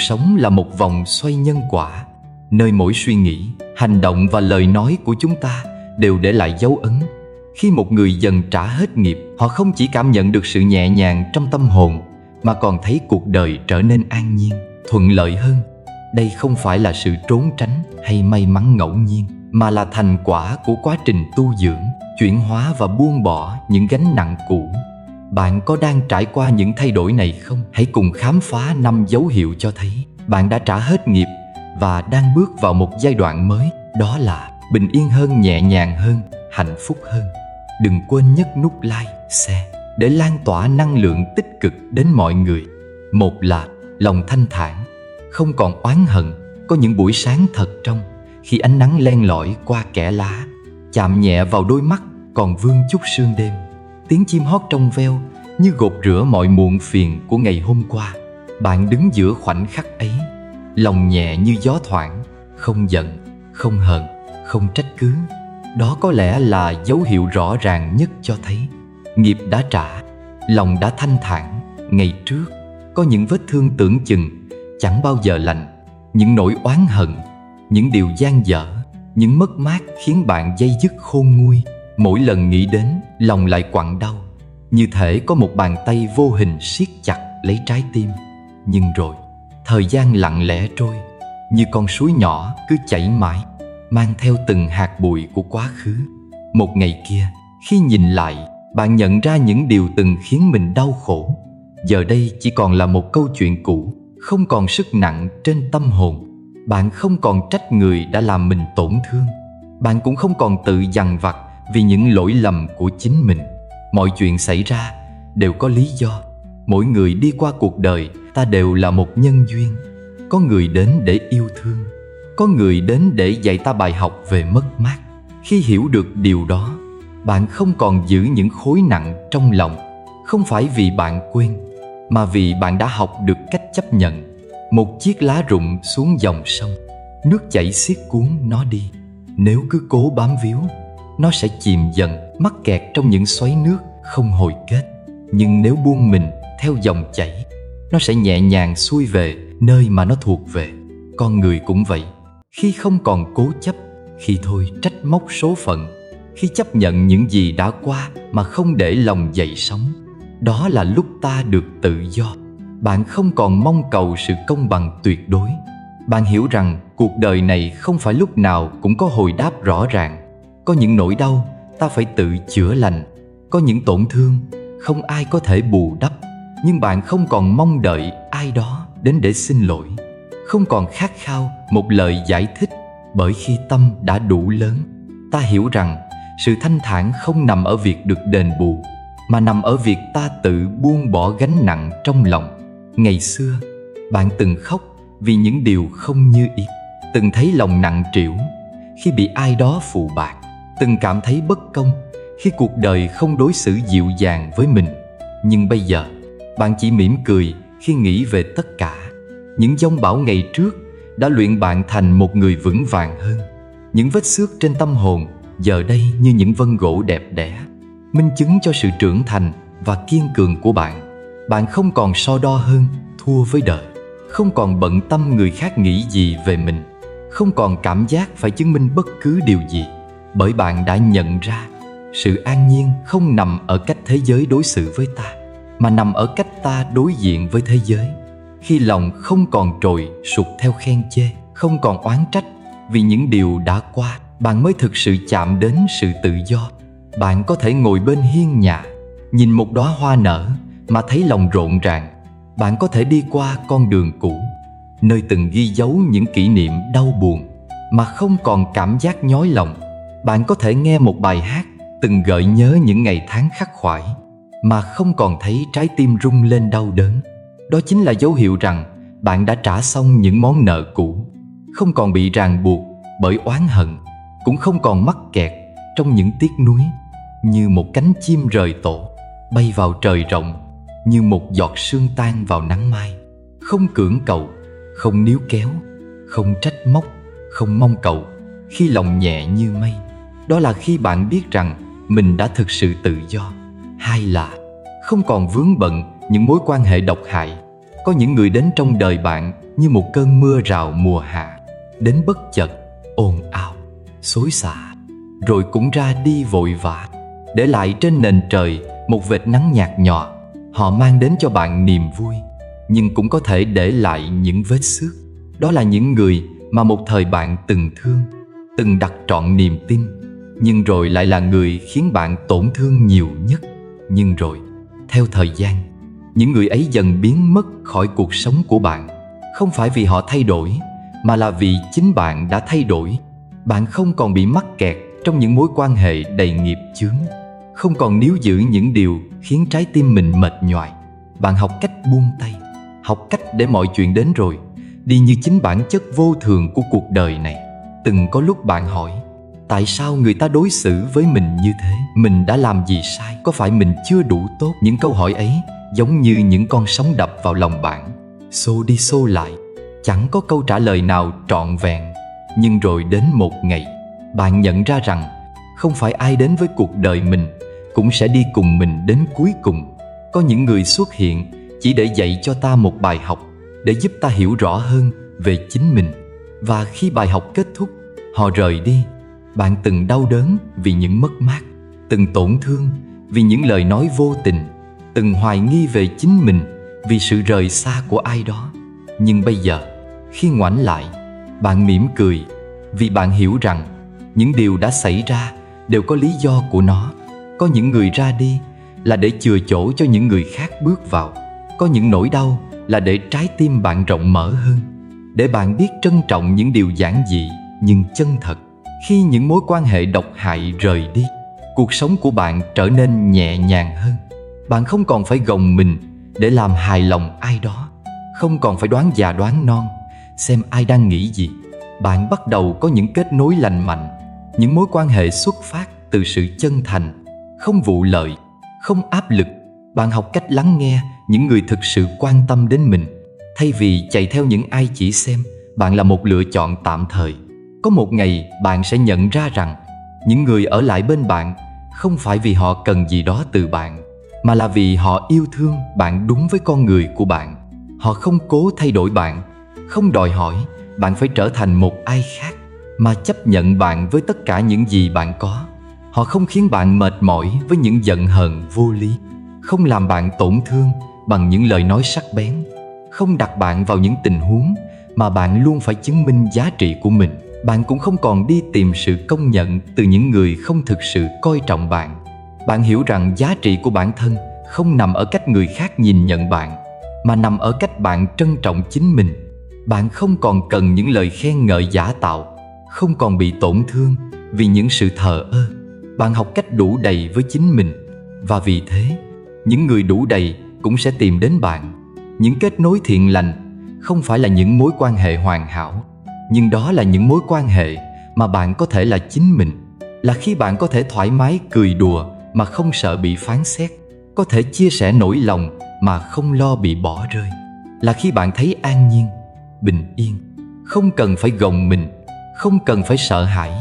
sống là một vòng xoay nhân quả, nơi mỗi suy nghĩ, hành động và lời nói của chúng ta đều để lại dấu ấn. Khi một người dần trả hết nghiệp, họ không chỉ cảm nhận được sự nhẹ nhàng trong tâm hồn, mà còn thấy cuộc đời trở nên an nhiên, thuận lợi hơn. Đây không phải là sự trốn tránh hay may mắn ngẫu nhiên, mà là thành quả của quá trình tu dưỡng, chuyển hóa và buông bỏ những gánh nặng cũ. Bạn có đang trải qua những thay đổi này không? Hãy cùng khám phá 5 dấu hiệu cho thấy bạn đã trả hết nghiệp và đang bước vào một giai đoạn mới. Đó là bình yên hơn, nhẹ nhàng hơn, hạnh phúc hơn. Đừng quên nhấn nút like, share để lan tỏa năng lượng tích cực đến mọi người. Một là lòng thanh thản, không còn oán hận. Có những buổi sáng thật trong, khi ánh nắng len lỏi qua kẽ lá, chạm nhẹ vào đôi mắt còn vương chút sương đêm. Tiếng chim hót trong veo như gột rửa mọi muộn phiền của ngày hôm qua. Bạn đứng giữa khoảnh khắc ấy, lòng nhẹ như gió thoảng, không giận, không hờn, không trách cứ. Đó có lẽ là dấu hiệu rõ ràng nhất cho thấy nghiệp đã trả, lòng đã thanh thản. Ngày trước có những vết thương tưởng chừng chẳng bao giờ lành, những nỗi oán hận, những điều dang dở, những mất mát khiến bạn day dứt khôn nguôi. Mỗi lần nghĩ đến, lòng lại quặn đau, như thể có một bàn tay vô hình siết chặt lấy trái tim. Nhưng rồi, thời gian lặng lẽ trôi, như con suối nhỏ cứ chảy mãi, mang theo từng hạt bụi của quá khứ. Một ngày kia, khi nhìn lại, bạn nhận ra những điều từng khiến mình đau khổ giờ đây chỉ còn là một câu chuyện cũ, không còn sức nặng trên tâm hồn. Bạn không còn trách người đã làm mình tổn thương. Bạn cũng không còn tự dằn vặt vì những lỗi lầm của chính mình. Mọi chuyện xảy ra đều có lý do. Mỗi người đi qua cuộc đời ta đều là một nhân duyên. Có người đến để yêu thương, có người đến để dạy ta bài học về mất mát. Khi hiểu được điều đó, bạn không còn giữ những khối nặng trong lòng. Không phải vì bạn quên, mà vì bạn đã học được cách chấp nhận. Một chiếc lá rụng xuống dòng sông, nước chảy xiết cuốn nó đi. Nếu cứ cố bám víu, nó sẽ chìm dần, mắc kẹt trong những xoáy nước không hồi kết. Nhưng nếu buông mình theo dòng chảy, nó sẽ nhẹ nhàng xuôi về nơi mà nó thuộc về. Con người cũng vậy. Khi không còn cố chấp, khi thôi trách móc số phận, khi chấp nhận những gì đã qua mà không để lòng dậy sóng, đó là lúc ta được tự do. Bạn không còn mong cầu sự công bằng tuyệt đối. Bạn hiểu rằng cuộc đời này không phải lúc nào cũng có hồi đáp rõ ràng. Có những nỗi đau ta phải tự chữa lành, có những tổn thương không ai có thể bù đắp. Nhưng bạn không còn mong đợi ai đó đến để xin lỗi, không còn khát khao một lời giải thích, bởi khi tâm đã đủ lớn, ta hiểu rằng sự thanh thản không nằm ở việc được đền bù, mà nằm ở việc ta tự buông bỏ gánh nặng trong lòng. Ngày xưa, bạn từng khóc vì những điều không như ý, từng thấy lòng nặng trĩu khi bị ai đó phụ bạc, từng cảm thấy bất công khi cuộc đời không đối xử dịu dàng với mình. Nhưng bây giờ, bạn chỉ mỉm cười khi nghĩ về tất cả. Những giông bão ngày trước đã luyện bạn thành một người vững vàng hơn. Những vết xước trên tâm hồn giờ đây như những vân gỗ đẹp đẽ, minh chứng cho sự trưởng thành và kiên cường của bạn. Bạn không còn so đo hơn, thua với đời, không còn bận tâm người khác nghĩ gì về mình, không còn cảm giác phải chứng minh bất cứ điều gì, bởi bạn đã nhận ra sự an nhiên không nằm ở cách thế giới đối xử với ta, mà nằm ở cách ta đối diện với thế giới. Khi lòng không còn trồi sụt theo khen chê, không còn oán trách vì những điều đã qua, bạn mới thực sự chạm đến sự tự do. Bạn có thể ngồi bên hiên nhà, nhìn một đóa hoa nở mà thấy lòng rộn ràng. Bạn có thể đi qua con đường cũ, nơi từng ghi dấu những kỷ niệm đau buồn, mà không còn cảm giác nhói lòng. Bạn có thể nghe một bài hát từng gợi nhớ những ngày tháng khắc khoải, mà không còn thấy trái tim rung lên đau đớn. Đó chính là dấu hiệu rằng bạn đã trả xong những món nợ cũ, không còn bị ràng buộc bởi oán hận, cũng không còn mắc kẹt trong những tiếc nuối. Như một cánh chim rời tổ, bay vào trời rộng, như một giọt sương tan vào nắng mai. Không cưỡng cầu, không níu kéo, không trách móc, không mong cầu. Khi lòng nhẹ như mây, đó là khi bạn biết rằng mình đã thực sự tự do. Hai là không còn vướng bận những mối quan hệ độc hại. Có những người đến trong đời bạn như một cơn mưa rào mùa hạ, đến bất chợt, ồn ào, xối xả, rồi cũng ra đi vội vã, để lại trên nền trời một vệt nắng nhạt nhòa. Họ mang đến cho bạn niềm vui, nhưng cũng có thể để lại những vết xước. Đó là những người mà một thời bạn từng thương, từng đặt trọn niềm tin, nhưng rồi lại là người khiến bạn tổn thương nhiều nhất. Nhưng rồi, theo thời gian, những người ấy dần biến mất khỏi cuộc sống của bạn. Không phải vì họ thay đổi, mà là vì chính bạn đã thay đổi. Bạn không còn bị mắc kẹt trong những mối quan hệ đầy nghiệp chướng, không còn níu giữ những điều khiến trái tim mình mệt nhoài. Bạn học cách buông tay, học cách để mọi chuyện đến rồi đi như chính bản chất vô thường của cuộc đời này. Từng có lúc bạn hỏi, tại sao người ta đối xử với mình như thế? Mình đã làm gì sai? Có phải mình chưa đủ tốt? Những câu hỏi ấy giống như những con sóng đập vào lòng bạn, xô đi xô lại, chẳng có câu trả lời nào trọn vẹn. Nhưng rồi đến một ngày, bạn nhận ra rằng không phải ai đến với cuộc đời mình cũng sẽ đi cùng mình đến cuối cùng. Có những người xuất hiện chỉ để dạy cho ta một bài học, để giúp ta hiểu rõ hơn về chính mình. Và khi bài học kết thúc, họ rời đi. Bạn từng đau đớn vì những mất mát, từng tổn thương vì những lời nói vô tình, từng hoài nghi về chính mình vì sự rời xa của ai đó. Nhưng bây giờ, khi ngoảnh lại, bạn mỉm cười vì bạn hiểu rằng những điều đã xảy ra đều có lý do của nó. Có những người ra đi là để chừa chỗ cho những người khác bước vào. Có những nỗi đau là để trái tim bạn rộng mở hơn, để bạn biết trân trọng những điều giản dị nhưng chân thật. Khi những mối quan hệ độc hại rời đi, cuộc sống của bạn trở nên nhẹ nhàng hơn. Bạn không còn phải gồng mình để làm hài lòng ai đó, không còn phải đoán già đoán non xem ai đang nghĩ gì. Bạn bắt đầu có những kết nối lành mạnh, những mối quan hệ xuất phát từ sự chân thành, không vụ lợi, không áp lực. Bạn học cách lắng nghe những người thực sự quan tâm đến mình, thay vì chạy theo những ai chỉ xem bạn là một lựa chọn tạm thời. Có một ngày bạn sẽ nhận ra rằng những người ở lại bên bạn không phải vì họ cần gì đó từ bạn, mà là vì họ yêu thương bạn đúng với con người của bạn. Họ không cố thay đổi bạn, không đòi hỏi bạn phải trở thành một ai khác, mà chấp nhận bạn với tất cả những gì bạn có. Họ không khiến bạn mệt mỏi với những giận hờn vô lý, không làm bạn tổn thương bằng những lời nói sắc bén, không đặt bạn vào những tình huống mà bạn luôn phải chứng minh giá trị của mình. Bạn cũng không còn đi tìm sự công nhận từ những người không thực sự coi trọng bạn. Bạn hiểu rằng giá trị của bản thân không nằm ở cách người khác nhìn nhận bạn, mà nằm ở cách bạn trân trọng chính mình. Bạn không còn cần những lời khen ngợi giả tạo, không còn bị tổn thương vì những sự thờ ơ. Bạn học cách đủ đầy với chính mình, và vì thế, những người đủ đầy cũng sẽ tìm đến bạn. Những kết nối thiện lành không phải là những mối quan hệ hoàn hảo, nhưng đó là những mối quan hệ mà bạn có thể là chính mình. Là khi bạn có thể thoải mái cười đùa mà không sợ bị phán xét, có thể chia sẻ nỗi lòng mà không lo bị bỏ rơi. Là khi bạn thấy an nhiên, bình yên, không cần phải gồng mình, không cần phải sợ hãi.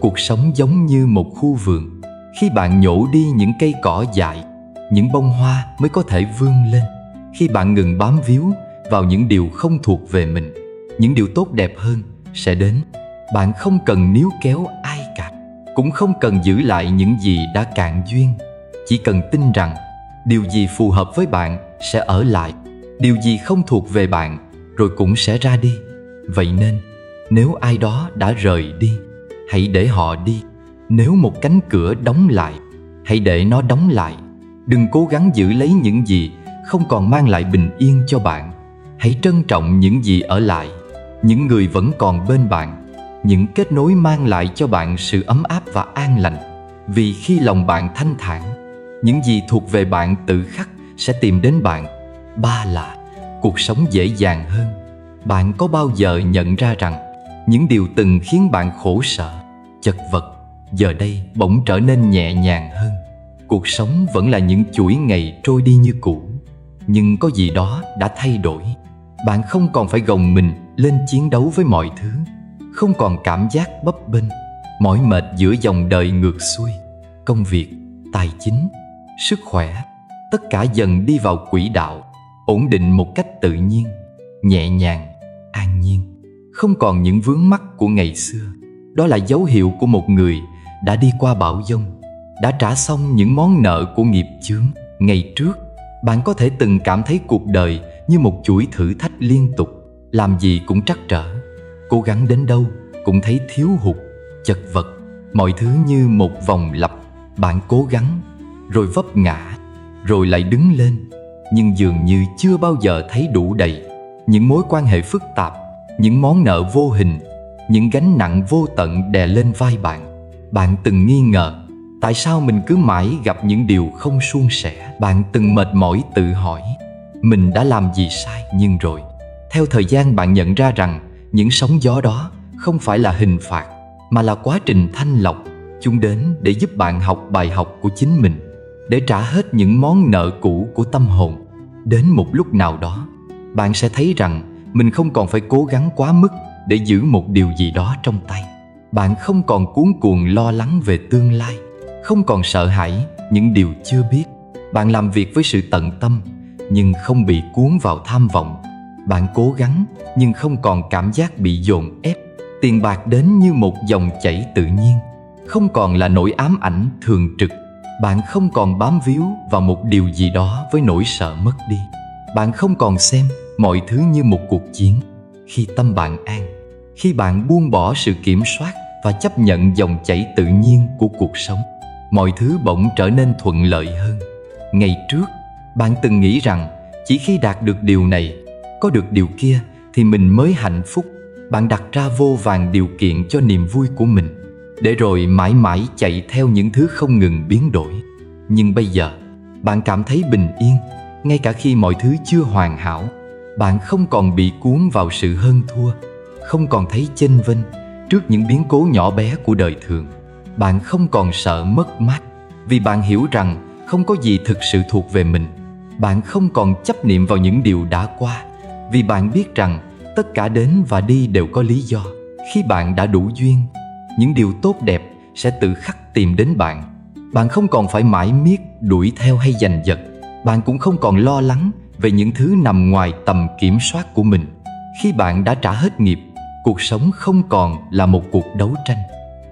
Cuộc sống giống như một khu vườn. Khi bạn nhổ đi những cây cỏ dại, những bông hoa mới có thể vươn lên. Khi bạn ngừng bám víu vào những điều không thuộc về mình, những điều tốt đẹp hơn sẽ đến. Bạn không cần níu kéo ai cả, cũng không cần giữ lại những gì đã cạn duyên. Chỉ cần tin rằng điều gì phù hợp với bạn sẽ ở lại, điều gì không thuộc về bạn rồi cũng sẽ ra đi. Vậy nên, nếu ai đó đã rời đi, hãy để họ đi. Nếu một cánh cửa đóng lại, hãy để nó đóng lại. Đừng cố gắng giữ lấy những gì không còn mang lại bình yên cho bạn. Hãy trân trọng những gì ở lại, những người vẫn còn bên bạn, những kết nối mang lại cho bạn sự ấm áp và an lành. Vì khi lòng bạn thanh thản, những gì thuộc về bạn tự khắc sẽ tìm đến bạn. 3 là cuộc sống dễ dàng hơn. Bạn có bao giờ nhận ra rằng những điều từng khiến bạn khổ sở, chật vật, giờ đây bỗng trở nên nhẹ nhàng hơn? Cuộc sống vẫn là những chuỗi ngày trôi đi như cũ, nhưng có gì đó đã thay đổi. Bạn không còn phải gồng mình lên chiến đấu với mọi thứ, không còn cảm giác bấp bênh, mỏi mệt giữa dòng đời ngược xuôi. Công việc, tài chính, sức khỏe, tất cả dần đi vào quỹ đạo, ổn định một cách tự nhiên, nhẹ nhàng. an nhiên, không còn những vướng mắc của ngày xưa. Đó là dấu hiệu của một người đã đi qua bão giông, đã trả xong những món nợ của nghiệp chướng. Ngày trước, bạn có thể từng cảm thấy cuộc đời như một chuỗi thử thách liên tục, làm gì cũng trắc trở, cố gắng đến đâu cũng thấy thiếu hụt, chật vật, mọi thứ như một vòng lặp. Bạn cố gắng, rồi vấp ngã, rồi lại đứng lên, nhưng dường như chưa bao giờ thấy đủ đầy. Những mối quan hệ phức tạp, những món nợ vô hình, những gánh nặng vô tận đè lên vai bạn. Bạn từng nghi ngờ tại sao mình cứ mãi gặp những điều không suôn sẻ. Bạn từng mệt mỏi tự hỏi mình đã làm gì sai. Nhưng rồi, theo thời gian, bạn nhận ra rằng những sóng gió đó không phải là hình phạt, mà là quá trình thanh lọc. Chúng đến để giúp bạn học bài học của chính mình, để trả hết những món nợ cũ của tâm hồn. Đến một lúc nào đó, bạn sẽ thấy rằng mình không còn phải cố gắng quá mức để giữ một điều gì đó trong tay. Bạn không còn cuống cuồng lo lắng về tương lai, không còn sợ hãi những điều chưa biết. Bạn làm việc với sự tận tâm, nhưng không bị cuốn vào tham vọng. Bạn cố gắng, nhưng không còn cảm giác bị dồn ép. Tiền bạc đến như một dòng chảy tự nhiên, không còn là nỗi ám ảnh thường trực. Bạn không còn bám víu vào một điều gì đó với nỗi sợ mất đi. Bạn không còn xem mọi thứ như một cuộc chiến. Khi tâm bạn an, khi bạn buông bỏ sự kiểm soát và chấp nhận dòng chảy tự nhiên của cuộc sống, mọi thứ bỗng trở nên thuận lợi hơn. Ngày trước, bạn từng nghĩ rằng chỉ khi đạt được điều này, có được điều kia thì mình mới hạnh phúc. Bạn đặt ra vô vàn điều kiện cho niềm vui của mình, để rồi mãi mãi chạy theo những thứ không ngừng biến đổi. Nhưng bây giờ, bạn cảm thấy bình yên, ngay cả khi mọi thứ chưa hoàn hảo. Bạn không còn bị cuốn vào sự hơn thua, không còn thấy chênh vênh trước những biến cố nhỏ bé của đời thường. Bạn không còn sợ mất mát, vì bạn hiểu rằng không có gì thực sự thuộc về mình. Bạn không còn chấp niệm vào những điều đã qua, vì bạn biết rằng tất cả đến và đi đều có lý do. Khi bạn đã đủ duyên, những điều tốt đẹp sẽ tự khắc tìm đến bạn. Bạn không còn phải mãi miết đuổi theo hay giành giật. Bạn cũng không còn lo lắng về những thứ nằm ngoài tầm kiểm soát của mình. Khi bạn đã trả hết nghiệp, cuộc sống không còn là một cuộc đấu tranh,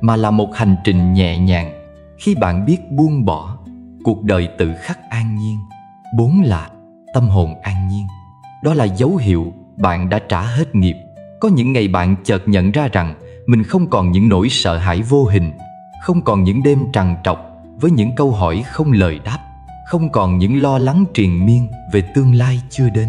mà là một hành trình nhẹ nhàng. Khi bạn biết buông bỏ, cuộc đời tự khắc an nhiên. 4 là tâm hồn an nhiên. Đó là dấu hiệu bạn đã trả hết nghiệp. Có những ngày bạn chợt nhận ra rằng mình không còn những nỗi sợ hãi vô hình, không còn những đêm trằn trọc với những câu hỏi không lời đáp, không còn những lo lắng triền miên về tương lai chưa đến.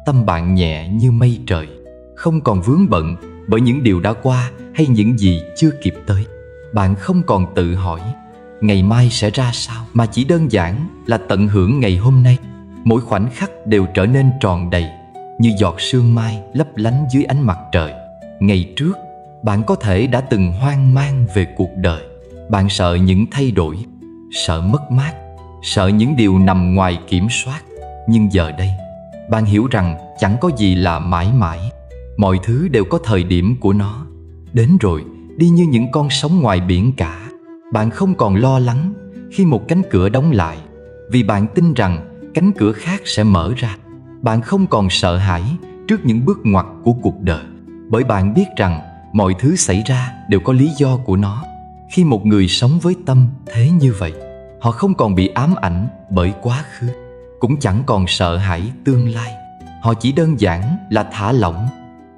Tâm bạn nhẹ như mây trời, không còn vướng bận bởi những điều đã qua hay những gì chưa kịp tới. Bạn không còn tự hỏi ngày mai sẽ ra sao, mà chỉ đơn giản là tận hưởng ngày hôm nay. Mỗi khoảnh khắc đều trở nên tròn đầy, như giọt sương mai lấp lánh dưới ánh mặt trời. Ngày trước, bạn có thể đã từng hoang mang về cuộc đời. Bạn sợ những thay đổi, sợ mất mát, sợ những điều nằm ngoài kiểm soát. Nhưng giờ đây, bạn hiểu rằng chẳng có gì là mãi mãi. Mọi thứ đều có thời điểm của nó, đến rồi đi như những con sóng ngoài biển cả. Bạn không còn lo lắng khi một cánh cửa đóng lại, vì bạn tin rằng cánh cửa khác sẽ mở ra. Bạn không còn sợ hãi trước những bước ngoặt của cuộc đời, bởi bạn biết rằng mọi thứ xảy ra đều có lý do của nó. Khi một người sống với tâm thế như vậy, họ không còn bị ám ảnh bởi quá khứ, cũng chẳng còn sợ hãi tương lai. Họ chỉ đơn giản là thả lỏng,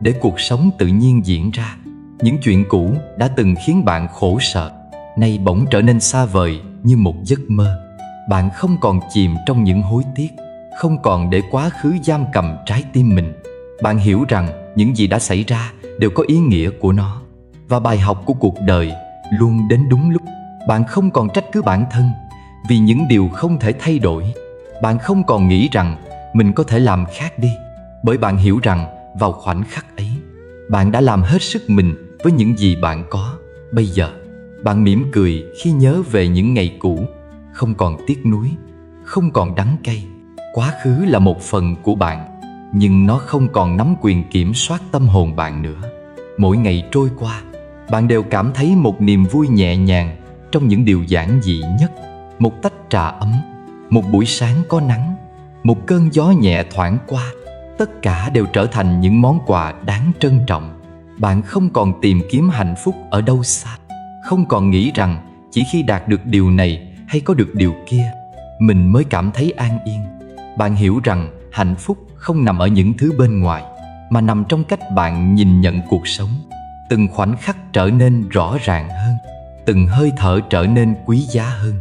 để cuộc sống tự nhiên diễn ra. Những chuyện cũ đã từng khiến bạn khổ sở, nay bỗng trở nên xa vời như một giấc mơ. Bạn không còn chìm trong những hối tiếc, không còn để quá khứ giam cầm trái tim mình. Bạn hiểu rằng những gì đã xảy ra đều có ý nghĩa của nó, và bài học của cuộc đời luôn đến đúng lúc. Bạn không còn trách cứ bản thân vì những điều không thể thay đổi. Bạn không còn nghĩ rằng mình có thể làm khác đi, bởi bạn hiểu rằng vào khoảnh khắc ấy, bạn đã làm hết sức mình với những gì bạn có. Bây giờ, bạn mỉm cười khi nhớ về những ngày cũ, không còn tiếc nuối, không còn đắng cay. Quá khứ là một phần của bạn, nhưng nó không còn nắm quyền kiểm soát tâm hồn bạn nữa. Mỗi ngày trôi qua, bạn đều cảm thấy một niềm vui nhẹ nhàng trong những điều giản dị nhất. Một tách trà ấm, một buổi sáng có nắng, một cơn gió nhẹ thoảng qua. tất cả đều trở thành những món quà đáng trân trọng. Bạn không còn tìm kiếm hạnh phúc ở đâu xa, không còn nghĩ rằng chỉ khi đạt được điều này hay có được điều kia, mình mới cảm thấy an yên. Bạn hiểu rằng hạnh phúc không nằm ở những thứ bên ngoài, mà nằm trong cách bạn nhìn nhận cuộc sống. Từng khoảnh khắc trở nên rõ ràng hơn, từng hơi thở trở nên quý giá hơn.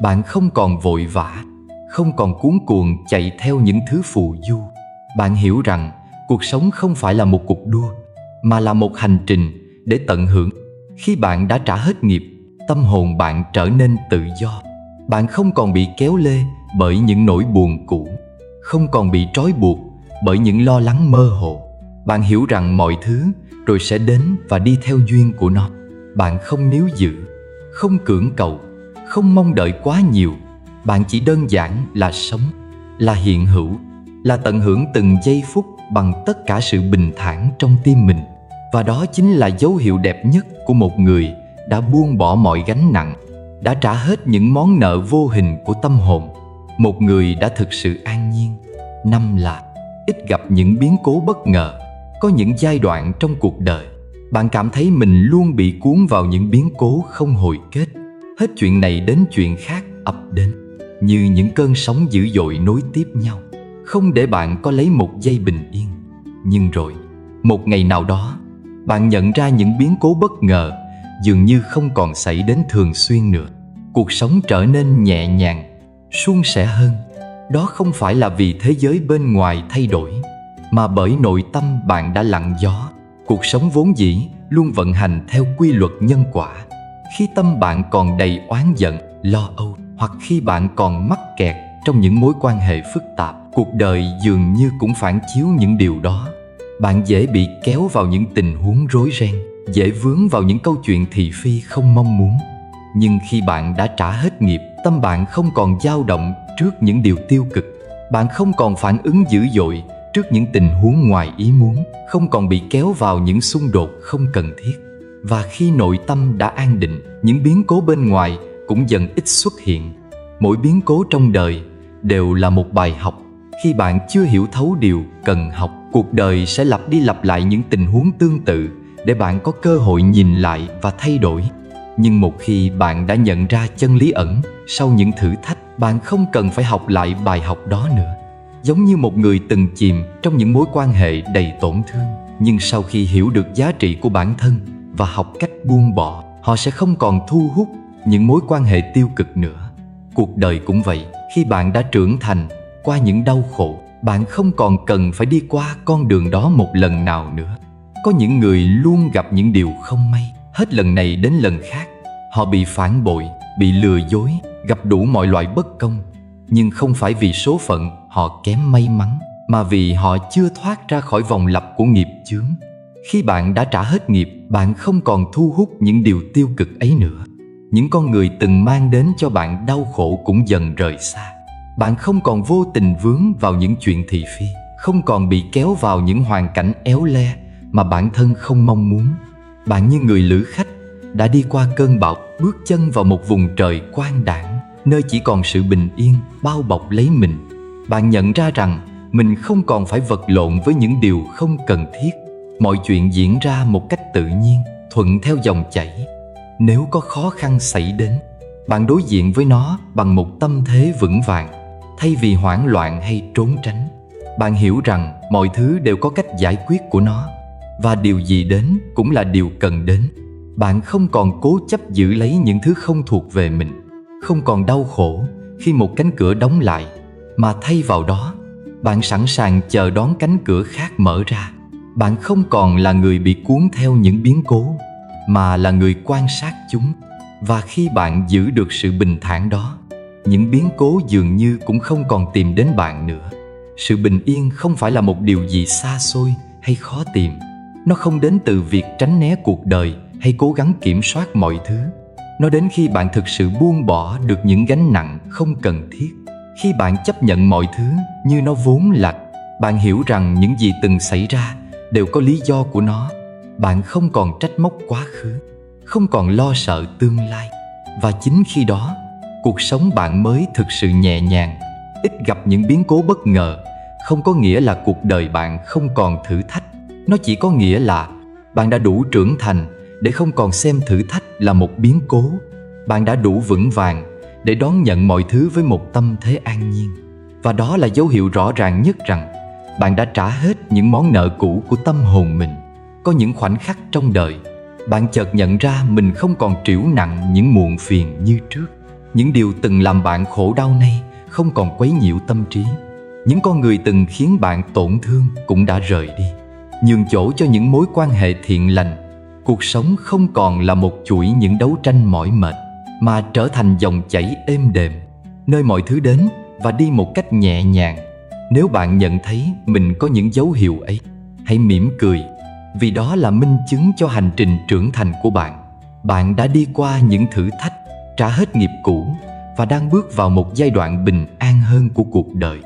Bạn không còn vội vã, không còn cuống cuồng chạy theo những thứ phù du. Bạn hiểu rằng cuộc sống không phải là một cuộc đua, mà là một hành trình để tận hưởng. Khi bạn đã trả hết nghiệp, tâm hồn bạn trở nên tự do. Bạn không còn bị kéo lê bởi những nỗi buồn cũ, không còn bị trói buộc bởi những lo lắng mơ hồ. Bạn hiểu rằng mọi thứ rồi sẽ đến và đi theo duyên của nó. Bạn không níu giữ, không cưỡng cầu, không mong đợi quá nhiều. Bạn chỉ đơn giản là sống, là hiện hữu, là tận hưởng từng giây phút bằng tất cả sự bình thản trong tim mình. Và đó chính là dấu hiệu đẹp nhất của một người đã buông bỏ mọi gánh nặng, đã trả hết những món nợ vô hình của tâm hồn. Một người đã thực sự an nhiên. 5 là ít gặp những biến cố bất ngờ. Có những giai đoạn trong cuộc đời bạn cảm thấy mình luôn bị cuốn vào những biến cố không hồi kết. Hết chuyện này đến chuyện khác ập đến, như những cơn sóng dữ dội nối tiếp nhau, không để bạn có lấy một giây bình yên. Nhưng rồi, một ngày nào đó, bạn nhận ra những biến cố bất ngờ dường như không còn xảy đến thường xuyên nữa. Cuộc sống trở nên nhẹ nhàng, suôn sẻ hơn. Đó không phải là vì thế giới bên ngoài thay đổi, mà bởi nội tâm bạn đã lặng gió. Cuộc sống vốn dĩ luôn vận hành theo quy luật nhân quả. Khi tâm bạn còn đầy oán giận, lo âu, hoặc khi bạn còn mắc kẹt trong những mối quan hệ phức tạp, cuộc đời dường như cũng phản chiếu những điều đó. Bạn dễ bị kéo vào những tình huống rối ren, dễ vướng vào những câu chuyện thị phi không mong muốn. Nhưng khi bạn đã trả hết nghiệp, tâm bạn không còn dao động trước những điều tiêu cực. Bạn không còn phản ứng dữ dội trước những tình huống ngoài ý muốn, không còn bị kéo vào những xung đột không cần thiết. Và khi nội tâm đã an định, những biến cố bên ngoài cũng dần ít xuất hiện. Mỗi biến cố trong đời đều là một bài học. Khi bạn chưa hiểu thấu điều cần học, cuộc đời sẽ lặp đi lặp lại những tình huống tương tự để bạn có cơ hội nhìn lại và thay đổi. Nhưng một khi bạn đã nhận ra chân lý ẩn sau những thử thách, bạn không cần phải học lại bài học đó nữa. Giống như một người từng chìm trong những mối quan hệ đầy tổn thương, nhưng sau khi hiểu được giá trị của bản thân và học cách buông bỏ, họ sẽ không còn thu hút những mối quan hệ tiêu cực nữa. Cuộc đời cũng vậy, khi bạn đã trưởng thành qua những đau khổ, bạn không còn cần phải đi qua con đường đó một lần nào nữa. Có những người luôn gặp những điều không may, hết lần này đến lần khác. Họ bị phản bội, bị lừa dối, gặp đủ mọi loại bất công. Nhưng không phải vì số phận họ kém may mắn, mà vì họ chưa thoát ra khỏi vòng lặp của nghiệp chướng. Khi bạn đã trả hết nghiệp, bạn không còn thu hút những điều tiêu cực ấy nữa. Những con người từng mang đến cho bạn đau khổ cũng dần rời xa. Bạn không còn vô tình vướng vào những chuyện thị phi, không còn bị kéo vào những hoàn cảnh éo le mà bản thân không mong muốn. Bạn như người lữ khách đã đi qua cơn bão, bước chân vào một vùng trời quang đãng, nơi chỉ còn sự bình yên bao bọc lấy mình. Bạn nhận ra rằng mình không còn phải vật lộn với những điều không cần thiết. Mọi chuyện diễn ra một cách tự nhiên, thuận theo dòng chảy. Nếu có khó khăn xảy đến, bạn đối diện với nó bằng một tâm thế vững vàng, thay vì hoảng loạn hay trốn tránh. Bạn hiểu rằng mọi thứ đều có cách giải quyết của nó, và điều gì đến cũng là điều cần đến. Bạn không còn cố chấp giữ lấy những thứ không thuộc về mình, không còn đau khổ khi một cánh cửa đóng lại, mà thay vào đó, bạn sẵn sàng chờ đón cánh cửa khác mở ra. Bạn không còn là người bị cuốn theo những biến cố, mà là người quan sát chúng. Và khi bạn giữ được sự bình thản đó, những biến cố dường như cũng không còn tìm đến bạn nữa. Sự bình yên không phải là một điều gì xa xôi hay khó tìm. Nó không đến từ việc tránh né cuộc đời hay cố gắng kiểm soát mọi thứ. Nó đến khi bạn thực sự buông bỏ được những gánh nặng không cần thiết. Khi bạn chấp nhận mọi thứ như nó vốn là, bạn hiểu rằng những gì từng xảy ra đều có lý do của nó. Bạn không còn trách móc quá khứ, không còn lo sợ tương lai. Và chính khi đó, cuộc sống bạn mới thực sự nhẹ nhàng, ít gặp những biến cố bất ngờ, không có nghĩa là cuộc đời bạn không còn thử thách. Nó chỉ có nghĩa là bạn đã đủ trưởng thành để không còn xem thử thách là một biến cố. Bạn đã đủ vững vàng để đón nhận mọi thứ với một tâm thế an nhiên. Và đó là dấu hiệu rõ ràng nhất rằng bạn đã trả hết những món nợ cũ của tâm hồn mình. Có những khoảnh khắc trong đời, bạn chợt nhận ra mình không còn trĩu nặng những muộn phiền như trước. Những điều từng làm bạn khổ đau nay không còn quấy nhiễu tâm trí. Những con người từng khiến bạn tổn thương cũng đã rời đi, nhường chỗ cho những mối quan hệ thiện lành. Cuộc sống không còn là một chuỗi những đấu tranh mỏi mệt, mà trở thành dòng chảy êm đềm, nơi mọi thứ đến và đi một cách nhẹ nhàng. Nếu bạn nhận thấy mình có những dấu hiệu ấy, hãy mỉm cười, vì đó là minh chứng cho hành trình trưởng thành của bạn. Bạn đã đi qua những thử thách, trả hết nghiệp cũ và đang bước vào một giai đoạn bình an hơn của cuộc đời.